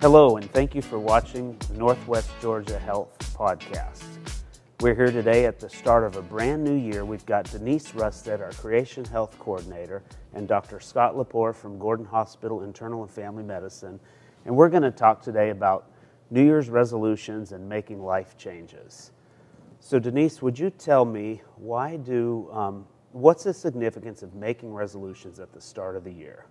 Hello, and thank you for watching the Northwest Georgia Health Podcast. We're here today at the start of a brand new year. We've got Denise Rustad, our Creation Health Coordinator, and Dr. Scott LePor from Gordon Hospital Internal and Family Medicine. And we're going to talk today about New Year's resolutions and making life changes. So Denise, would you tell me what's the significance of making resolutions at the start of the year?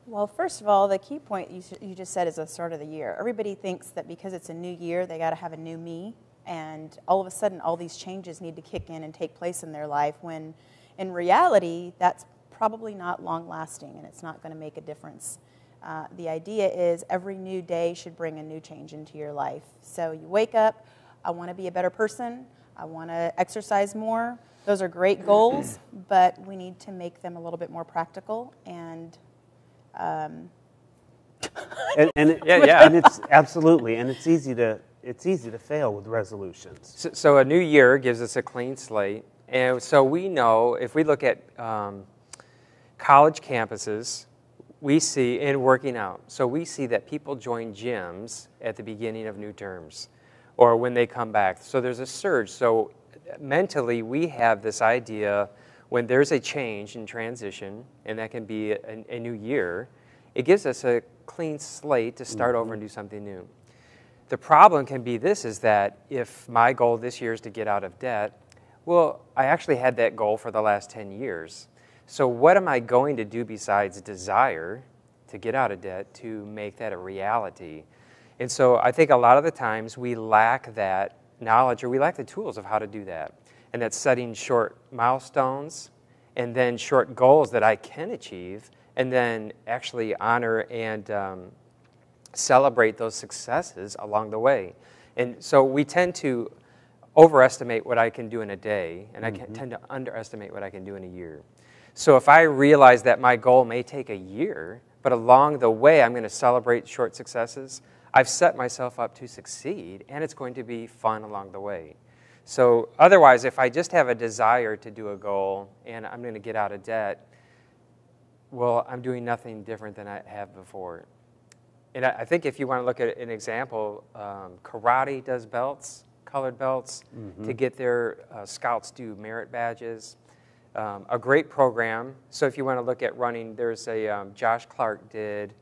Well, first of all, the key point you just said is the start of the year. Everybody thinks that because it's a new year, they got to have a new me, and all of a sudden all these changes need to kick in and take place in their life, when in reality that's probably not long lasting and it's not going to make a difference. The idea is every new day should bring a new change into your life. So you wake up, I want to be a better person, I want to exercise more. Those are great goals, but we need to make them a little bit more practical and it's absolutely, and it's easy to fail with resolutions. So a new year gives us a clean slate, and so we know if we look at college campuses, we see in working out. So we see that people join gyms at the beginning of new terms, or when they come back. So there's a surge. So mentally, we have this idea. When there's a change in transition, and that can be a new year, it gives us a clean slate to start over and do something new. The problem can be this, is that if my goal this year is to get out of debt, well, I actually had that goal for the last 10 years. So what am I going to do besides desire to get out of debt to make that a reality? And so I think a lot of the times we lack that knowledge, or we lack the tools of how to do that. And that's setting short milestones and then short goals that I can achieve, and then actually honor and celebrate those successes along the way. And so we tend to overestimate what I can do in a day, and I tend to underestimate what I can do in a year. So if I realize that my goal may take a year, but along the way I'm going to celebrate short successes, I've set myself up to succeed, and it's going to be fun along the way. So otherwise, if I just have a desire to do a goal and I'm going to get out of debt, well, I'm doing nothing different than I have before. And I think if you want to look at an example, karate does belts, colored belts, to get their scouts do merit badges. A great program. So if you want to look at running, there's a Josh Clark did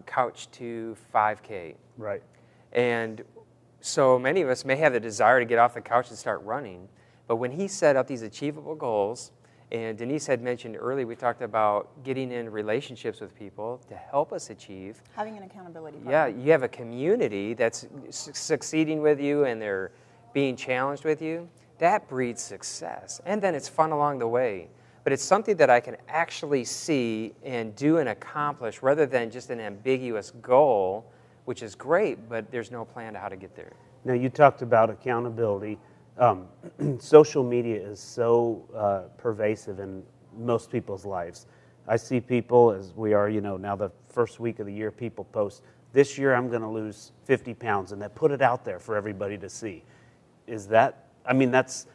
Couch to 5K. Right. And so many of us may have the desire to get off the couch and start running, but when he set up these achievable goals, and Denise had mentioned earlier, we talked about getting in relationships with people to help us achieve. having an accountability partner. Yeah, you have a community that's succeeding with you and they're being challenged with you. That breeds success, and then it's fun along the way. But it's something that I can actually see and do and accomplish rather than just an ambiguous goal, which is great, but there's no plan to how to get there. Now, you talked about accountability. Social media is so pervasive in most people's lives. I see people, as we are, now the first week of the year, people post, this year I'm going to lose 50 pounds, and they put it out there for everybody to see. Is that, that's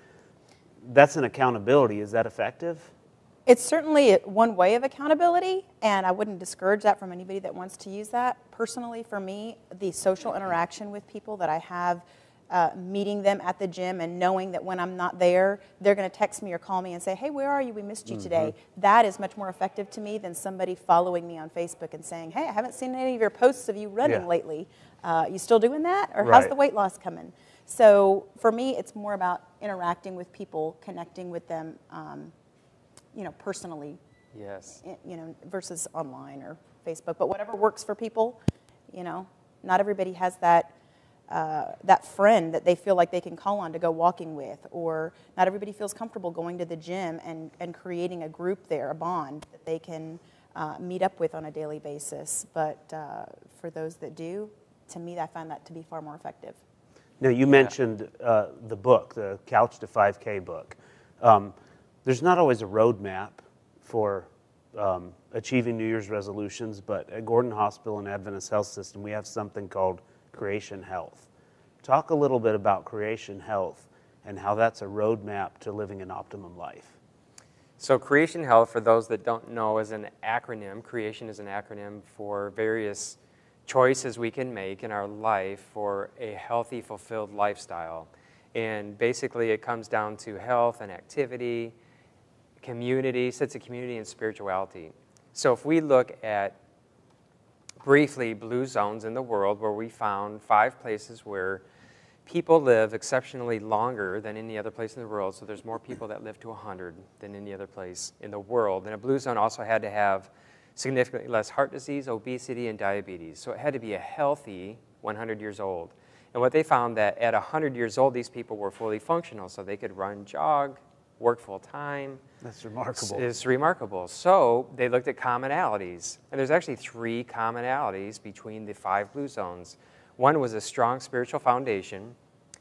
an accountability. Is that effective? It's certainly one way of accountability, and I wouldn't discourage that from anybody that wants to use that. Personally, for me, the social interaction with people that I have, meeting them at the gym and knowing that when I'm not there, they're going to text me or call me and say, hey, where are you? We missed you today. That is much more effective to me than somebody following me on Facebook and saying, hey, I haven't seen any of your posts of you running lately. You still doing that? Or how's the weight loss coming? So for me, it's more about interacting with people, connecting with them, personally, Yes. Versus online or Facebook. But whatever works for people, not everybody has that friend that they feel like they can call on to go walking with, or not everybody feels comfortable going to the gym and creating a group there, a bond that they can meet up with on a daily basis. But for those that do, to me, I find that to be far more effective. Now, you mentioned the book, the Couch to 5K book. There's not always a roadmap for achieving New Year's resolutions, but at Gordon Hospital and Adventist Health System, we have something called Creation Health. Talk a little bit about Creation Health and how that's a roadmap to living an optimum life. So Creation Health, for those that don't know, is an acronym. Creation is an acronym for various choices we can make in our life for a healthy, fulfilled lifestyle. And basically it comes down to health and activity, community, sense of community, and spirituality. So if we look at briefly blue zones in the world, where we found 5 places where people live exceptionally longer than any other place in the world. So there's more people that live to 100 than any other place in the world. And a blue zone also had to have significantly less heart disease, obesity, and diabetes. So it had to be a healthy 100 years old. And what they found that at 100 years old, these people were fully functional. So they could run, jog, work full time. That's remarkable. It's remarkable. So they looked at commonalities. And there's actually 3 commonalities between the 5 blue zones. One was a strong spiritual foundation.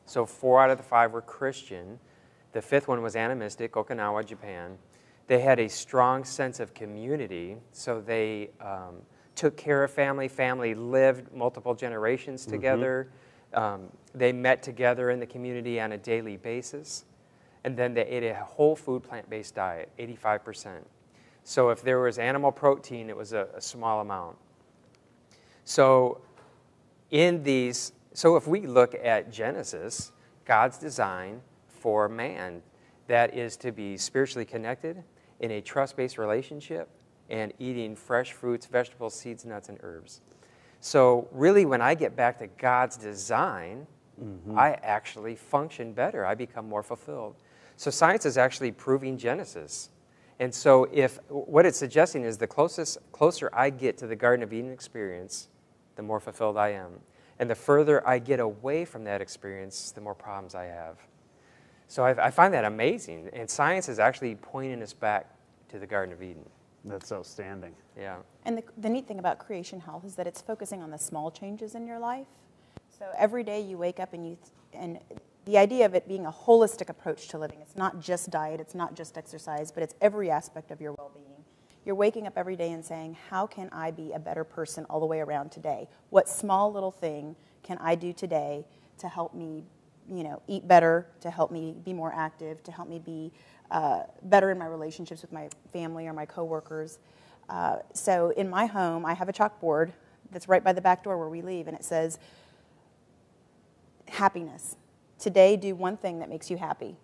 So 4 out of the 5 were Christian. The 5th one was animistic, Okinawa, Japan. They had a strong sense of community. So they took care of family. Family lived multiple generations together. They met together in the community on a daily basis. And then they ate a whole food plant-based diet, 85%. So if there was animal protein, it was a small amount. So if we look at Genesis, God's design for man, that is to be spiritually connected in a trust-based relationship and eating fresh fruits, vegetables, seeds, nuts, and herbs. So really, when I get back to God's design, I actually function better. I become more fulfilled. So science is actually proving Genesis. And so what it's suggesting is the closer I get to the Garden of Eden experience, the more fulfilled I am. And the further I get away from that experience, the more problems I have. So I find that amazing. And science is actually pointing us back to the Garden of Eden. That's outstanding. Yeah. And the neat thing about creation health is that it's focusing on the small changes in your life. So every day you wake up and the idea of it being a holistic approach to living. It's not just diet, it's not just exercise, but it's every aspect of your well-being. You're waking up every day and saying, how can I be a better person all the way around today? What small little thing can I do today to help me, eat better, to help me be more active, to help me be better in my relationships with my family or my coworkers? So in my home, I have a chalkboard that's right by the back door where we leave, and it says, happiness. Today, do one thing that makes you happy.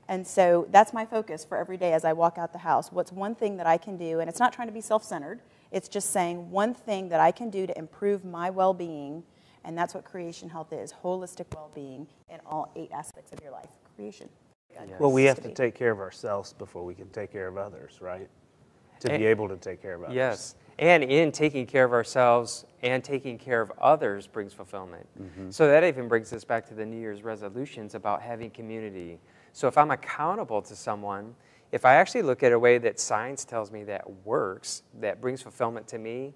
And so that's my focus for every day as I walk out the house. What's one thing that I can do? And it's not trying to be self-centered. It's just saying one thing that I can do to improve my well-being. And that's what creation health is, holistic well-being in all 8 aspects of your life. Creation. Yes. Well, we have to take care of ourselves before we can take care of others, right? To be able to take care of others. Yes. And in taking care of ourselves and taking care of others brings fulfillment. So that even brings us back to the New Year's resolutions about having community. So if I'm accountable to someone, if I actually look at a way that science tells me that works, that brings fulfillment to me,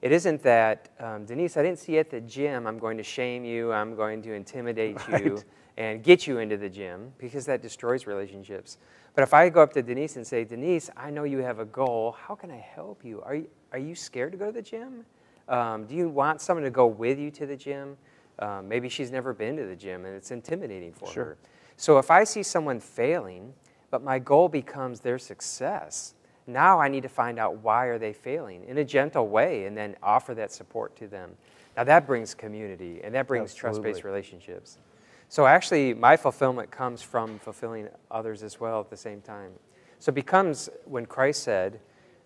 it isn't that, Denise, I didn't see you at the gym, I'm going to shame you, I'm going to intimidate you and get you into the gym, because that destroys relationships. But if I go up to Denise and say, Denise, I know you have a goal, how can I help you? Are you scared to go to the gym? Do you want someone to go with you to the gym? Maybe she's never been to the gym and it's intimidating for her. So if I see someone failing, but my goal becomes their success, now I need to find out why are they failing in a gentle way and then offer that support to them. Now that brings community and that brings trust-based relationships. So actually my fulfillment comes from fulfilling others as well at the same time. So it becomes when Christ said,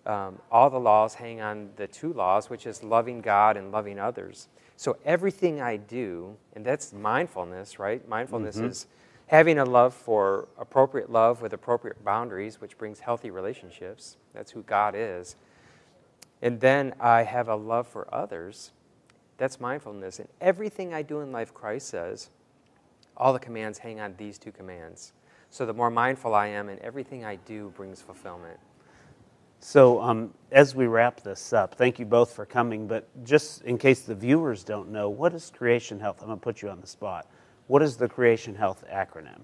all the laws hang on the 2 laws, which is loving God and loving others. So everything I do, and that's mindfulness, right? Mindfulness is having a appropriate love with appropriate boundaries, which brings healthy relationships. That's who God is. And then I have a love for others. That's mindfulness. And everything I do in life, Christ says, all the commands hang on these 2 commands. So the more mindful I am, and everything I do brings fulfillment. So as we wrap this up, thank you both for coming, but just in case the viewers don't know, what is Creation Health? I'm going to put you on the spot. What is the Creation Health acronym?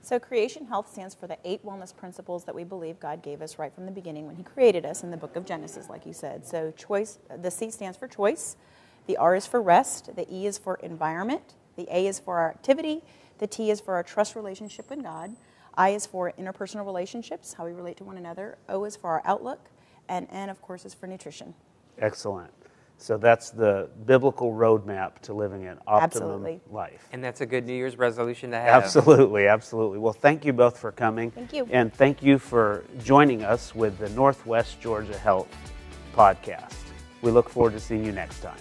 So Creation Health stands for the 8 wellness principles that we believe God gave us right from the beginning when He created us in the book of Genesis, like you said. So choice, the C stands for choice, the R is for rest, the E is for environment, the A is for our activity, the T is for our trust relationship with God, I is for interpersonal relationships, how we relate to one another, O is for our outlook, and N, of course, is for nutrition. Excellent. So that's the biblical roadmap to living an optimum Absolutely. life. And that's a good New Year's resolution to have. Absolutely, absolutely. Well, thank you both for coming. Thank you. And thank you for joining us with the Northwest Georgia Health podcast. We look forward to seeing you next time.